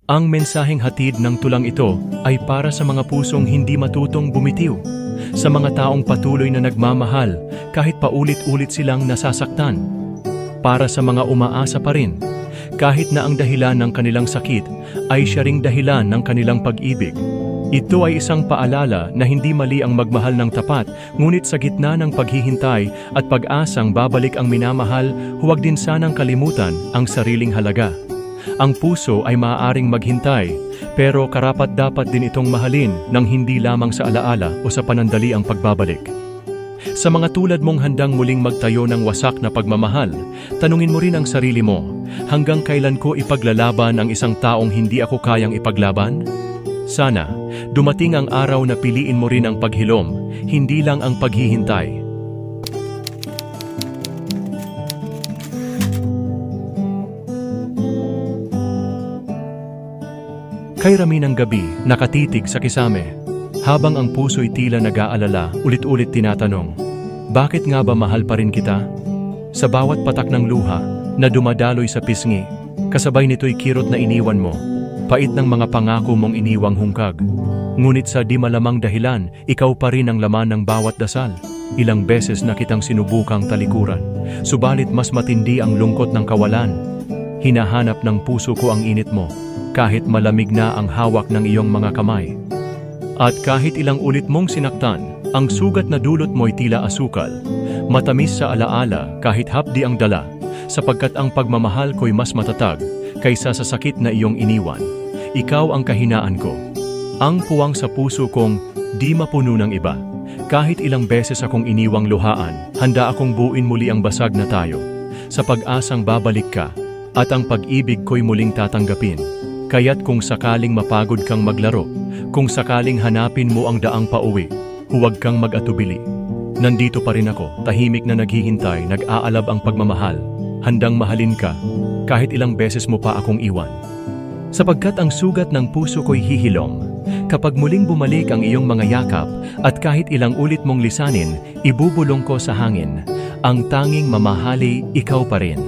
Ang mensaheng hatid ng tulang ito ay para sa mga pusong hindi matutong bumitiw, sa mga taong patuloy na nagmamahal kahit paulit-ulit silang nasasaktan, para sa mga umaasa pa rin, kahit na ang dahilan ng kanilang sakit ay siya ring dahilan ng kanilang pag-ibig. Ito ay isang paalala na hindi mali ang magmahal ng tapat, ngunit sa gitna ng paghihintay at pag-asang babalik ang minamahal, huwag din sanang kalimutan ang sariling halaga. Ang puso ay maaaring maghintay, pero karapat-dapat din itong mahalin ng hindi lamang sa alaala o sa panandali ang pagbabalik. Sa mga tulad mong handang muling magtayo ng wasak na pagmamahal, tanungin mo rin ang sarili mo, hanggang kailan ko ipaglalaban ang isang taong hindi ako kayang ipaglaban? Sana, dumating ang araw na piliin mo rin ang paghilom, hindi lang ang paghihintay. Kay Rami ng gabi, nakatitig sa kisame. Habang ang puso'y tila nag-aalala, ulit-ulit tinatanong, bakit nga ba mahal pa rin kita? Sa bawat patak ng luha na dumadaloy sa pisngi, kasabay nito'y kirot na iniwan mo, pait ng mga pangako mong iniwang hungkag. Ngunit sa di malamang dahilan, ikaw pa rin ang laman ng bawat dasal. Ilang beses na kitang sinubukang talikuran, subalit mas matindi ang lungkot ng kawalan. Hinahanap ng puso ko ang init mo, kahit malamig na ang hawak ng iyong mga kamay. At kahit ilang ulit mong sinaktan, ang sugat na dulot mo'y tila asukal. Matamis sa alaala kahit hapdi ang dala, sapagkat ang pagmamahal ko'y mas matatag kaysa sa sakit na iyong iniwan. Ikaw ang kahinaan ko, ang puwang sa puso kong di mapuno ng iba. Kahit ilang beses akong iniwang luhaan, handa akong buuin muli ang basag na tayo, sa pag-asang babalik ka, at ang pag-ibig ko'y muling tatanggapin. Kaya't kung sakaling mapagod kang maglaro, kung sakaling hanapin mo ang daang pauwi, huwag kang mag-atubili. Nandito pa rin ako, tahimik na naghihintay, nag-aalab ang pagmamahal, handang mahalin ka, kahit ilang beses mo pa akong iwan. Sapagkat ang sugat ng puso ko'y hihilom, kapag muling bumalik ang iyong mga yakap, at kahit ilang ulit mong lisanin, ibubulong ko sa hangin, ang tanging mamahali, ikaw pa rin.